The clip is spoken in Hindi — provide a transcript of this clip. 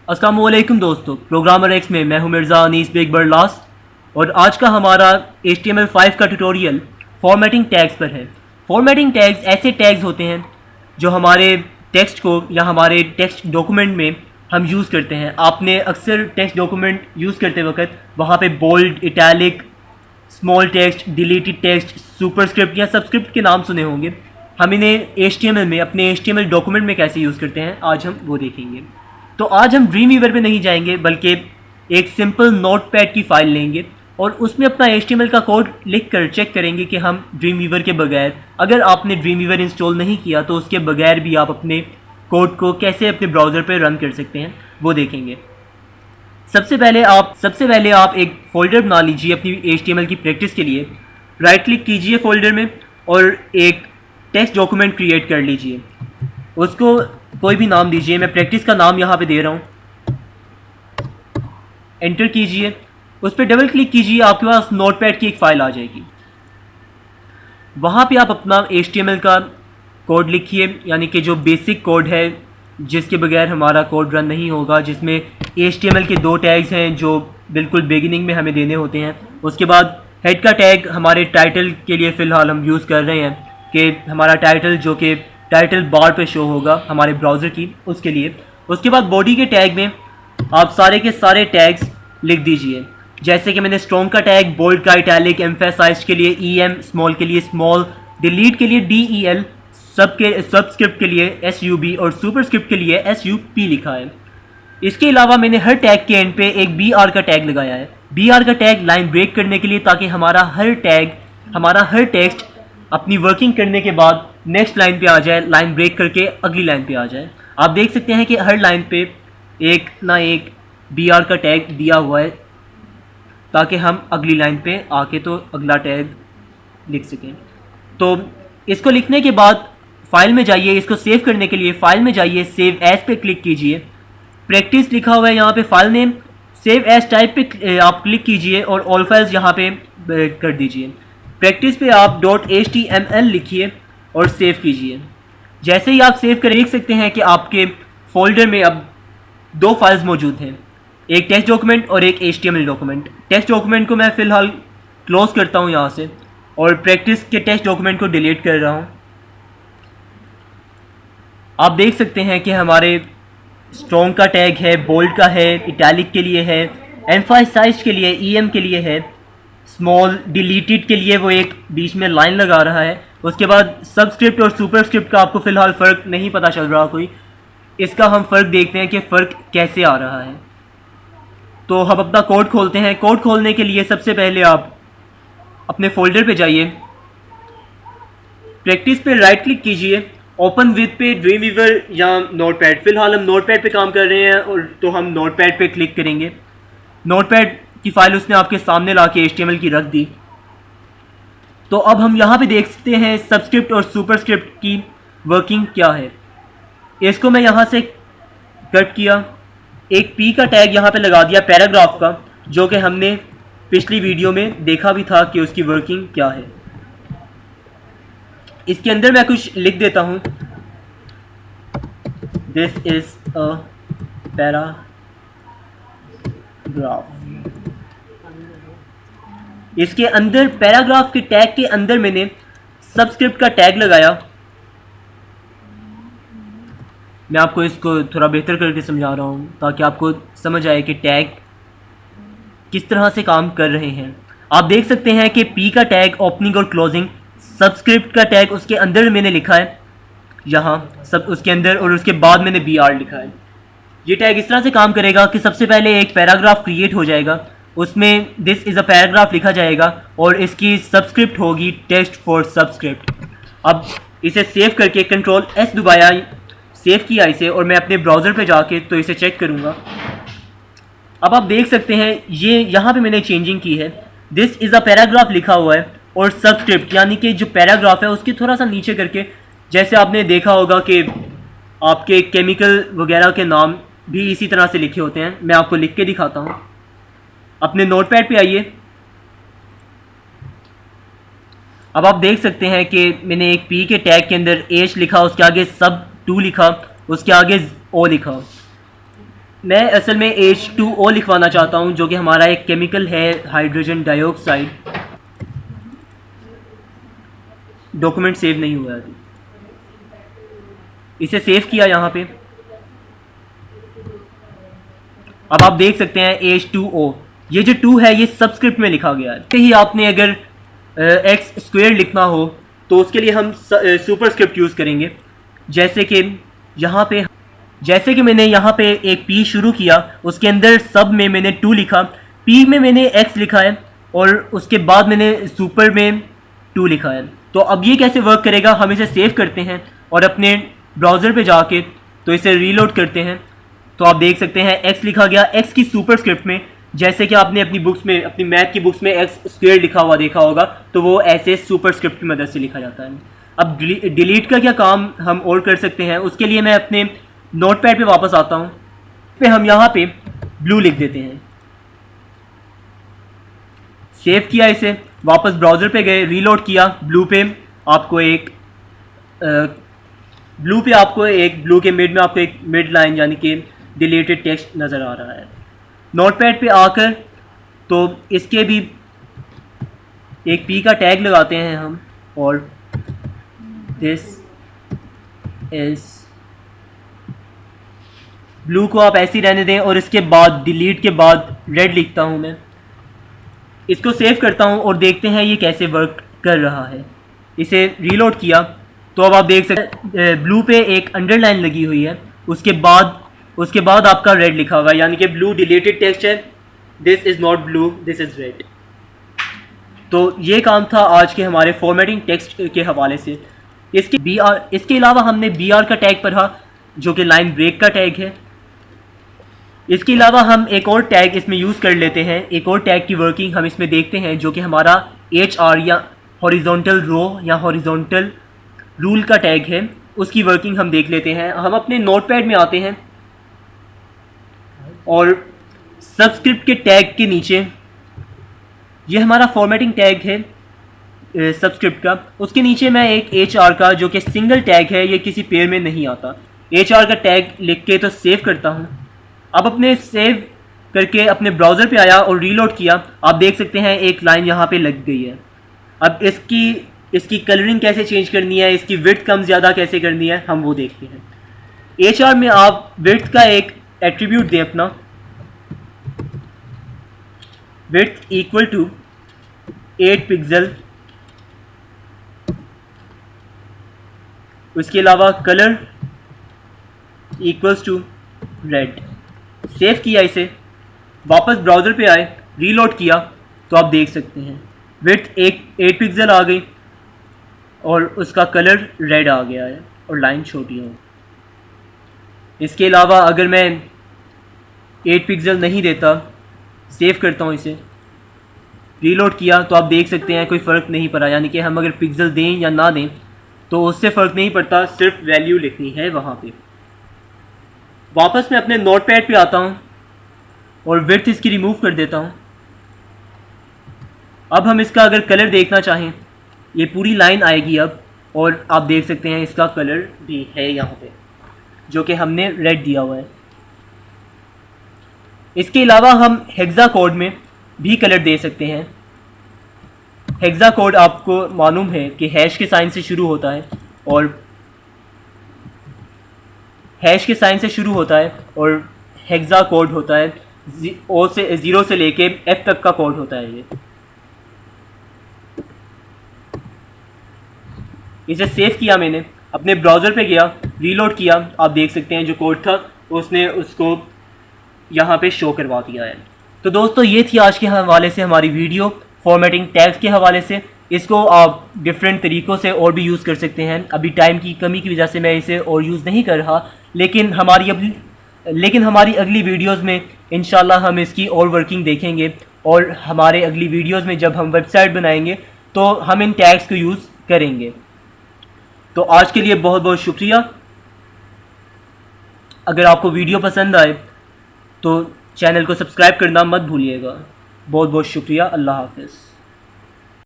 अस्सलाम वालेकुम दोस्तों, प्रोग्रामर एक्स में मैं हूं मिर्ज़ा अनीस बेग बरलास और आज का हमारा HTML5 का ट्यूटोरियल फॉर्मेटिंग टैग्स पर है। फॉर्मेटिंग टैग्स ऐसे टैग्स होते हैं जो हमारे टेक्स्ट को या हमारे टेक्स्ट डॉक्यूमेंट में हम यूज़ करते हैं। आपने अक्सर टेक्स्ट डॉक्यूमेंट यूज़ करते वक्त वहाँ पे bold, italic, small text, deleted text, superscript या सबस्क्रिप्ट के नाम सुने होंगे। हम इन्हें HTML में अपने HTML डॉक्यूमेंट में कैसे यूज़ करते हैं आज हम वो देखेंगे। तो आज हम ड्रीमवीवर पे नहीं जाएंगे बल्कि एक सिंपल नोटपैड की फ़ाइल लेंगे और उसमें अपना HTML का कोड लिख कर चेक करेंगे कि हम ड्रीमवीवर के बगैर, अगर आपने ड्रीमवीवर इंस्टॉल नहीं किया तो उसके बगैर भी आप अपने कोड को कैसे अपने ब्राउज़र पर रन कर सकते हैं वो देखेंगे। सबसे पहले आप एक फ़ोल्डर बना लीजिए अपनी HTML की प्रैक्टिस के लिए। राइट क्लिक कीजिए फ़ोल्डर में और एक टेक्स्ट डॉक्यूमेंट क्रिएट कर लीजिए। उसको कोई भी नाम दीजिए, मैं प्रैक्टिस का नाम यहाँ पे दे रहा हूँ। एंटर कीजिए, उस पर डबल क्लिक कीजिए, आपके पास नोटपैड की एक फ़ाइल आ जाएगी। वहाँ पे आप अपना HTML का कोड लिखिए, यानी कि जो बेसिक कोड है जिसके बगैर हमारा कोड रन नहीं होगा, जिसमें HTML के 2 टैग्स हैं जो बिल्कुल बिगिनिंग में हमें देने होते हैं। उसके बाद हेड का टैग हमारे टाइटल के लिए फ़िलहाल हम यूज़ कर रहे हैं कि हमारा टाइटल जो कि टाइटल बार पे शो होगा हमारे ब्राउज़र की, उसके लिए। उसके बाद बॉडी के टैग में आप सारे के सारे टैग्स लिख दीजिए, जैसे कि मैंने स्ट्रॉन्ग का टैग, बोल्ड का इटैलिक, एम्फेसाइज्ड के लिए EM, स्मॉल के लिए स्मॉल, डिलीट के लिए DEL, सबस्क्रिप्ट के लिए SUB और सुपरस्क्रिप्ट के लिए SUP लिखा है। इसके अलावा मैंने हर टैग के एंड पे एक BR का टैग लगाया है। BR का टैग लाइन ब्रेक करने के लिए, ताकि हमारा हर टेक्स्ट अपनी वर्किंग करने के बाद नेक्स्ट लाइन पे आ जाए, लाइन ब्रेक करके अगली लाइन पे आ जाए। आप देख सकते हैं कि हर लाइन पे एक ना एक BR का टैग दिया हुआ है, ताकि हम अगली लाइन पे आके तो अगला टैग लिख सकें। तो इसको लिखने के बाद फाइल में जाइए, इसको सेव करने के लिए फाइल में जाइए, सेव एज पे क्लिक कीजिए। प्रैक्टिस लिखा हुआ है यहाँ पे file name, save as type पे आप क्लिक कीजिए और ऑल फाइल्स यहाँ पे कर दीजिए। प्रैक्टिस पे आप .html लिखिए और सेव कीजिए। जैसे ही आप सेव करें, देख सकते हैं कि आपके फोल्डर में अब 2 फाइल्स मौजूद हैं, एक टेक्स्ट डॉक्यूमेंट और एक HTML डॉक्यूमेंट। टेक्स्ट डॉक्यूमेंट को मैं फ़िलहाल क्लोज़ करता हूँ यहाँ से और प्रैक्टिस के टेक्स्ट डॉक्यूमेंट को डिलीट कर रहा हूँ। आप देख सकते हैं कि हमारे स्ट्रॉन्ग का टैग है, बोल्ड का है, इटैलिक के लिए है, एम्फासाइज्ड के लिए, EM के लिए है, स्मॉल, डिलीटेड के लिए वो एक बीच में लाइन लगा रहा है। उसके बाद सबस्क्रिप्ट और सुपरस्क्रिप्ट का आपको फ़िलहाल फ़र्क नहीं पता चल रहा कोई, इसका हम फ़र्क देखते हैं कि फ़र्क कैसे आ रहा है। तो हम अपना कोड खोलते हैं। कोड खोलने के लिए सबसे पहले आप अपने फ़ोल्डर पे जाइए, प्रैक्टिस पे राइट क्लिक कीजिए, ओपन विद पे ड्रीमवीवर या नोटपैड। फ़िलहाल हम नोटपैड पे काम कर रहे हैं और तो हम नोटपैड पे क्लिक करेंगे। नोटपैड की फ़ाइल उसने आपके सामने ला के HTML की रख दी। तो अब हम यहाँ पे देख सकते हैं सबस्क्रिप्ट और सुपरस्क्रिप्ट की वर्किंग क्या है। इसको मैं यहाँ से कट किया, एक P का टैग यहाँ पे लगा दिया पैराग्राफ का, जो कि हमने पिछली वीडियो में देखा भी था कि उसकी वर्किंग क्या है। इसके अंदर मैं कुछ लिख देता हूँ, दिस इज़ अ पैराग्राफ। इसके अंदर पैराग्राफ के टैग के अंदर मैंने सबस्क्रिप्ट का टैग लगाया। मैं आपको इसको थोड़ा बेहतर करके समझा रहा हूँ ताकि आपको समझ आए कि टैग किस तरह से काम कर रहे हैं। आप देख सकते हैं कि P का टैग ओपनिंग और क्लोजिंग, सबस्क्रिप्ट का टैग उसके अंदर मैंने लिखा है यहाँ सब उसके अंदर, और उसके बाद मैंने BR लिखा है। ये टैग इस तरह से काम करेगा कि सबसे पहले एक पैराग्राफ क्रिएट हो जाएगा, उसमें दिस इज़ अ पैराग्राफ लिखा जाएगा और इसकी सबस्क्रिप्ट होगी टेक्स्ट फॉर सबस्क्रिप्ट। अब इसे सेव करके कंट्रोल S दबाया, सेव किया इसे, और मैं अपने ब्राउज़र पे जाके तो इसे चेक करूँगा। अब आप देख सकते हैं ये यहाँ पे मैंने चेंजिंग की है, दिस इज़ अ पैराग्राफ लिखा हुआ है और सबस्क्रिप्ट यानी कि जो पैराग्राफ है उसके थोड़ा सा नीचे करके, जैसे आपने देखा होगा कि आपके केमिकल वगैरह के नाम भी इसी तरह से लिखे होते हैं। मैं आपको लिख के दिखाता हूँ। अपने नोटपैड पे आइए। अब आप देख सकते हैं कि मैंने एक P के टैग के अंदर H लिखा, उसके आगे sub2 लिखा, उसके आगे O लिखा। मैं असल में H2O लिखवाना चाहता हूँ, जो कि हमारा एक केमिकल है, हाइड्रोजन डाइऑक्साइड। डॉक्यूमेंट सेव नहीं हुआ अभी, इसे सेव किया यहाँ पे। अब आप देख सकते हैं H2O, ये जो 2 है ये सबस्क्रिप्ट में लिखा गया है। ही आपने अगर एक्स स्क्वायर लिखना हो तो उसके लिए हम सुपरस्क्रिप्ट यूज़ करेंगे। जैसे कि मैंने यहाँ पे एक P शुरू किया, उसके अंदर सब में मैंने 2 लिखा, P में मैंने X लिखा है और उसके बाद मैंने सुपर में 2 लिखा है। तो अब ये कैसे वर्क करेगा, हम इसे सेव करते हैं और अपने ब्राउज़र पे जाके तो इसे रीलोड करते हैं। तो आप देख सकते हैं X लिखा गया, X की सुपरस्क्रिप्ट में, जैसे कि आपने अपनी बुक्स में, अपनी मैथ की बुक्स में एक्स स्क्वायर लिखा हुआ देखा होगा, तो वो ऐसे सुपरस्क्रिप्ट की मदद से लिखा जाता है। अब डिलीट का क्या काम हम और कर सकते हैं, उसके लिए मैं अपने नोटपैड पे वापस आता हूँ। पे हम यहाँ पे ब्लू लिख देते हैं, सेव किया इसे, वापस ब्राउज़र पे गए, रीलोड किया, ब्लू के मिड में आपको एक मिड लाइन यानी कि डिलीटेड टेक्स्ट नज़र आ रहा है। नोटपैड पे आकर तो इसके भी एक P का टैग लगाते हैं हम, और दिस इज़ ब्लू को आप ऐसे ही रहने दें, और इसके बाद डिलीट के बाद रेड लिखता हूँ मैं। इसको सेव करता हूँ और देखते हैं ये कैसे वर्क कर रहा है। इसे रीलोड किया तो अब आप देख सकते हैं ब्लू पे एक अंडरलाइन लगी हुई है, उसके बाद आपका रेड लिखा हुआ है, यानी कि ब्लू डिलीटेड टेक्स्ट है, this is not blue, this is red. तो ये काम था आज के हमारे फॉर्मेटिंग टेक्स्ट के हवाले से। इसके अलावा हमने BR का टैग पढ़ा, जो कि लाइन ब्रेक का टैग है। इसके अलावा हम एक और टैग इसमें यूज़ कर लेते हैं, एक और टैग की वर्किंग हम इसमें देखते हैं, जो कि हमारा HR या हॉरिजॉन्टल रो या हॉरिजॉन्टल रूल का टैग है। उसकी वर्किंग हम देख लेते हैं। हम अपने नोटपैड में आते हैं और सबस्क्रिप्ट के टैग के नीचे, ये हमारा फॉर्मेटिंग टैग है सबस्क्रिप्ट का, उसके नीचे मैं एक HR का, जो कि सिंगल टैग है, ये किसी पेयर में नहीं आता, HR का टैग लिख के तो सेव करता हूँ। अब अपने सेव करके अपने ब्राउज़र पे आया और रीलोड किया, आप देख सकते हैं एक लाइन यहाँ पे लग गई है। अब इसकी कलरिंग कैसे चेंज करनी है, इसकी विड्थ कम ज़्यादा कैसे करनी है, हम वो देखते हैं। HR में आप विड्थ का एक एट्रीब्यूट दें अपना, विड्थ इक्वल टू 8 पिक्सल, उसके अलावा colour equals to red. Save किया इसे, वापस ब्राउज़र पे आए, रीलोड किया तो आप देख सकते हैं विड्थ 8 पिक्सल आ गई और उसका कलर रेड आ गया है और लाइन छोटी है। इसके अलावा अगर मैं 8 पिक्सल नहीं देता, सेव करता हूँ इसे, रीलोड किया तो आप देख सकते हैं कोई फ़र्क नहीं पड़ा, यानी कि हम अगर पिक्सल दें या ना दें तो उससे फ़र्क नहीं पड़ता, सिर्फ वैल्यू लिखनी है वहाँ पे। वापस मैं अपने नोटपैड पे आता हूँ और विड्थ इसकी रिमूव कर देता हूँ। अब हम इसका अगर कलर देखना चाहें, ये पूरी लाइन आएगी अब, और आप देख सकते हैं इसका कलर भी है यहाँ पे, जो कि हमने रेड दिया हुआ है। इसके अलावा हम हेक्सा कोड में भी कलर दे सकते हैं। हेक्सा कोड आपको मालूम है कि हैश के साइन से शुरू होता है, और हेक्सा कोड होता है, 0 से लेके F तक का कोड होता है ये। इसे सेव किया मैंने, अपने ब्राउज़र पे गया, रीलोड किया, आप देख सकते हैं जो कोड था उसने उसको यहाँ पे शो करवा दिया है। तो दोस्तों ये थी आज के हवाले से हमारी वीडियो फॉर्मेटिंग टैग्स के हवाले से। इसको आप डिफरेंट तरीक़ों से और भी यूज़ कर सकते हैं। अभी टाइम की कमी की वजह से मैं इसे और यूज़ नहीं कर रहा, लेकिन हमारी अगली वीडियोज़ में इंशाल्लाह हम इसकी और वर्किंग देखेंगे, और हमारे अगली वीडियोज़ में जब हम वेबसाइट बनाएंगे तो हम इन टैग्स को यूज़ करेंगे। तो आज के लिए बहुत बहुत शुक्रिया। अगर आपको वीडियो पसंद आए तो चैनल को सब्सक्राइब करना मत भूलिएगा। बहुत बहुत शुक्रिया। अल्लाह हाफ़िज़।